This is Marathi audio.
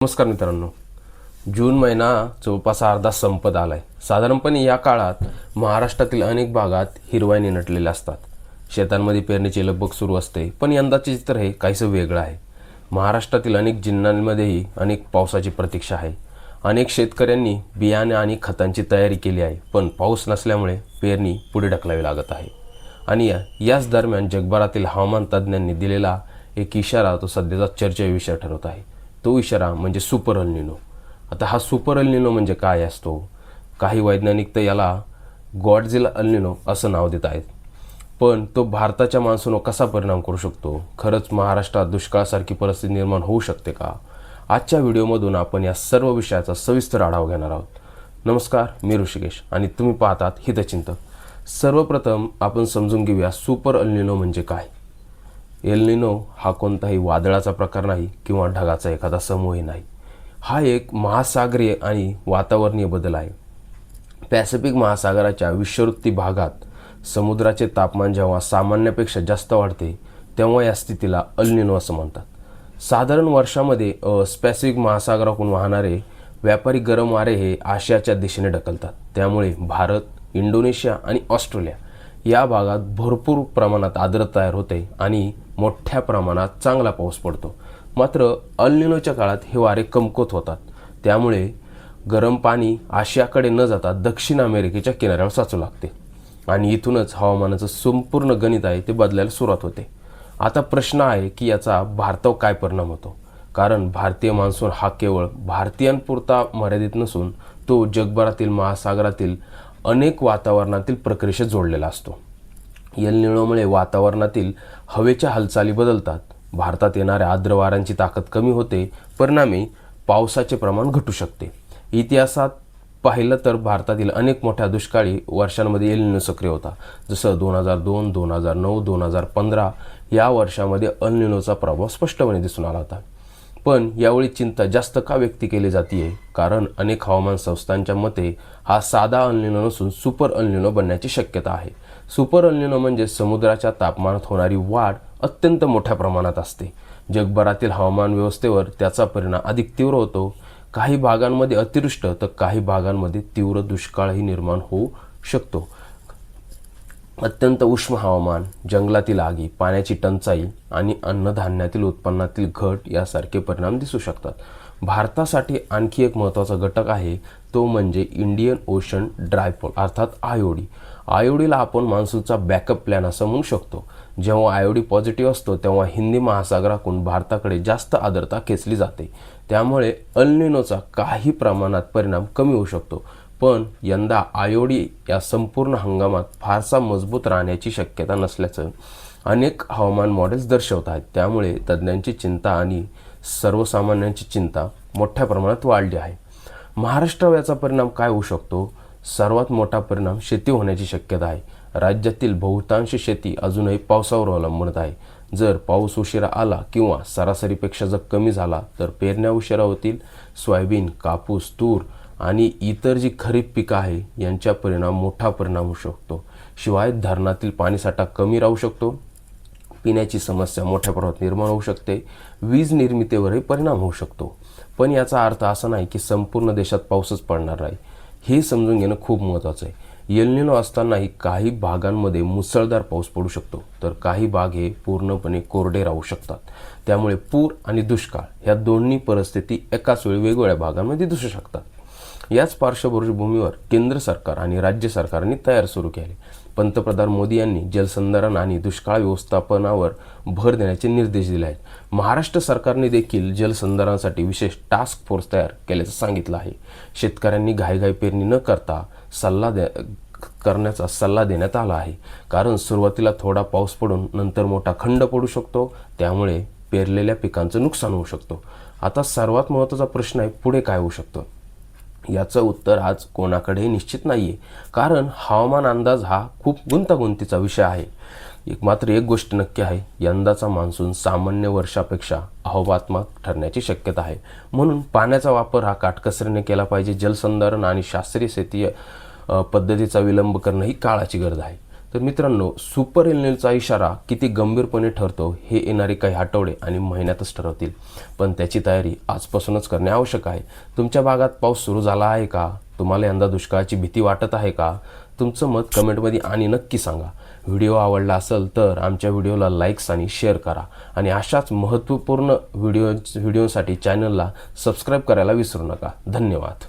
नमस्कार मित्रांनो, जून महिना जवळपास अर्धा संपत आलाय। साधारणपणे या काळात महाराष्ट्रातील अनेक भागात हिरवाईने नटलेले असतात। शेतांमध्ये पेरणीची लगबग सुरू असते, पण यंदाचे चित्र हे काहीसं वेगळं आहे। महाराष्ट्रातील अनेक जिल्ह्यांमध्येही अनेक पावसाची प्रतीक्षा आहे। अनेक शेतकऱ्यांनी बियाणे आणि खतांची तयारी केली आहे, पण पाऊस नसल्यामुळे पेरणी पुढे ढकलावी लागत आहे। आणि याच दरम्यान जगभरातील हवामान तज्ज्ञांनी दिलेला एक इशारा तो सध्याचा चर्चेचा विषय ठरत आहे। तो इशारा म्हणजे सुपर एल निनो। आता हा सुपर एल निनो म्हणजे काय असतो? काही वैज्ञानिक तर याला गॉडझिला एल निनो असं नाव देत आहेत, पण तो भारताच्या मान्सूनवर कसा परिणाम करू शकतो? खरंच महाराष्ट्रात दुष्काळासारखी परिस्थिती निर्माण होऊ शकते का? आजच्या व्हिडिओमधून आपण या सर्व विषयाचा सविस्तर आढावा घेणार आहोत। नमस्कार, मी ऋषिकेश आणि तुम्ही पाहतात हितचिंतक। सर्वप्रथम आपण समजून घेऊया सुपर एल निनो म्हणजे काय। एल निनो हा कोणताही वादळाचा प्रकार नाही किंवा ढगाचा एखादा समूह नाही। हा एक महासागरीय आणि वातावरणीय बदल आहे। पॅसिफिक महासागराच्या विषुववृत्तीय भागात समुद्राचे तापमान जेव्हा सामान्यापेक्षा जास्त वाढते तेव्हा या स्थितीला एल निनो असं म्हणतात। साधारण वर्षामध्ये पॅसिफिक महासागरातून वाहणारे व्यापारी गरम वारे हे आशियाच्या दिशेने ढकलतात। त्यामुळे भारत, इंडोनेशिया आणि ऑस्ट्रेलिया या भागात भरपूर प्रमाणात आर्द्रता तयार होते आणि मोठ्या प्रमाणात चांगला पाऊस पडतो। मात्र एल निनोच्या काळात हे वारे कमकुवत होतात, त्यामुळे गरम पाणी आशियाकडे न जाता दक्षिण अमेरिकेच्या किनाऱ्यावर साचू लागते आणि इथूनच हवामानाचं संपूर्ण गणित आहे ते बदलायला सुरुवात होते। आता प्रश्न आहे की याचा भारतावर काय परिणाम होतो? कारण भारतीय मान्सून हा केवळ भारतीयांपुरता मर्यादित नसून तो जगभरातील महासागरातील अनेक वातावरणातील प्रक्रियेशी जोडलेला असतो। एल निनोमुळे वातावरणातील हवेच्या हालचाली बदलतात, भारतात येणाऱ्या आर्द्र वाऱ्यांची ताकद कमी होते, परिणामी पावसाचे प्रमाण घटू शकते। इतिहासात पाहिलं तर भारतातील अनेक मोठ्या दुष्काळी वर्षांमध्ये एल निनो सक्रिय होता, जसं 2002, 2009, 2015 या वर्षामध्ये एल निनोचा प्रभाव स्पष्टपणे दिसून आला होता। पण यावेळी चिंता जास्त का व्यक्त केली जाते? कारण अनेक हवामान संस्थांच्या मते हा साधा एल निनो नसून सुपर एल निनो बनण्याची शक्यता आहे। सुपर एल निनो म्हणजे समुद्राच्या तापमानात होणारी वाढ अत्यंत मोठ्या प्रमाणात असते। जगभरातील हवामान व्यवस्थेवर त्याचा परिणाम अधिक तीव्र होतो। काही भागांमध्ये अतिवृष्टी तर काही भागांमध्ये तीव्र दुष्काळही निर्माण होऊ शकतो। अत्यंत उष्ण हवामान, जंगलातील आगी, पाण्याची टंचाई आणि अन्नधान्यातील उत्पन्नातील घट यासारखे परिणाम दिसू शकतात। भारतासाठी आणखी एक महत्त्वाचा घटक आहे, तो म्हणजे इंडियन ओशन डायपोल अर्थात आयओडी। आयओडीला आपण मान्सूनचा बॅकअप प्लॅन असं म्हणू शकतो। जेव्हा आयओडी पॉझिटिव्ह असतो तेव्हा हिंदी महासागरातून भारताकडे जास्त आर्द्रता खेचली जाते, त्यामुळे एल निनोचा काही प्रमाणात परिणाम कमी होऊ शकतो। पण यंदा आयओडी या संपूर्ण हंगामात फारसा मजबूत राहण्याची शक्यता नसल्याचं अनेक हवामान मॉडेल्स दर्शवत आहेत। त्यामुळे तज्ज्ञांची चिंता आणि सर्वसामान्यांची चिंता मोठ्या प्रमाणात वाढली आहे। महाराष्ट्रावर याचा परिणाम काय होऊ शकतो? सर्वात मोठा परिणाम शेती होण्याची शक्यता आहे। राज्यातील बहुतांश शेती अजूनही पावसावर अवलंबून आहे। जर पाऊस उशिरा आला किंवा सरासरीपेक्षा जर कमी झाला तर पेरण्या उशिरा होतील। सोयाबीन, कापूस, तूर आणि इतर जी खरीप पिकं आहे यांच्या मोठा परिणाम होऊ शकतो। शिवाय धरणातील पाणीसाठा कमी राहू शकतो, पिण्याची समस्या मोठ्या प्रमाणात निर्माण होऊ शकते, वीज निर्मितीवरही परिणाम होऊ शकतो। पण याचा अर्थ असा नाही की संपूर्ण देशात पाऊसच पडणार नाही, हे समजून घेणं खूप महत्त्वाचं आहे। एल निनो असतानाही काही भागांमध्ये मुसळधार पाऊस पडू शकतो, तर काही भाग हे पूर्णपणे कोरडे राहू शकतात। त्यामुळे पूर आणि दुष्काळ ह्या दोन्ही परिस्थिती एकाच वेळी वेगवेगळ्या भागांमध्ये दिसू शकतात। याच पार्श्वभूमीवर केंद्र सरकार आणि राज्य सरकारने तयारी सुरू केली। पंतप्रधान मोदी यांनी जलसंधारण आणि दुष्काळ व्यवस्थापनावर भर देण्याचे निर्देश दिले आहेत। महाराष्ट्र सरकारने देखील जलसंधारणासाठी विशेष टास्क फोर्स तयार केल्याचं सांगितलं आहे। शेतकऱ्यांनी घाईघाई पेरणी न करता करण्याचा सल्ला देण्यात आला आहे, कारण सुरुवातीला थोडा पाऊस पडून नंतर मोठा खंड पडू शकतो, त्यामुळे पेरलेल्या पिकांचं नुकसान होऊ शकतो। आता सर्वात महत्त्वाचा प्रश्न आहे, पुढे काय होऊ शकतं? याचं उत्तर आज कोणाकडेही निश्चित नाहीये, कारण हवामान अंदाज हा खूप गुंतागुंतीचा विषय आहे। मात्र एक गोष्ट नक्की आहे, यंदाचा मान्सून सामान्य वर्षापेक्षा अहोभात्मक ठरण्याची शक्यता आहे। म्हणून पाण्याचा वापर हा काटकसरीने केला पाहिजे। जलसंधारण आणि शास्त्रीय शेतीय पद्धतीचा विलंब करणं ही काळाची गरज आहे। तर मित्रांनो, सुपर एल निनोचा इशारा किती गंभीरपणे ठरतो हे येणारे काही आठवडे आणि महिन्यातच ठरवतील, पण त्याची तयारी आजपासूनच करणे आवश्यक आहे. तुमच्या भागात पाऊस सुरू झाला आहे का? तुम्हाला यंदा दुष्काळाची भीती वाटत आहे का? तुमचं मत कमेंटमध्ये आणि नक्की सांगा. व्हिडिओ आवडला असेल तर आमच्या व्हिडिओला लाईक्स आणि शेअर करा आणि अशाच महत्त्वपूर्ण व्हिडिओसाठी चॅनलला सबस्क्राईब करायला विसरू नका. धन्यवाद.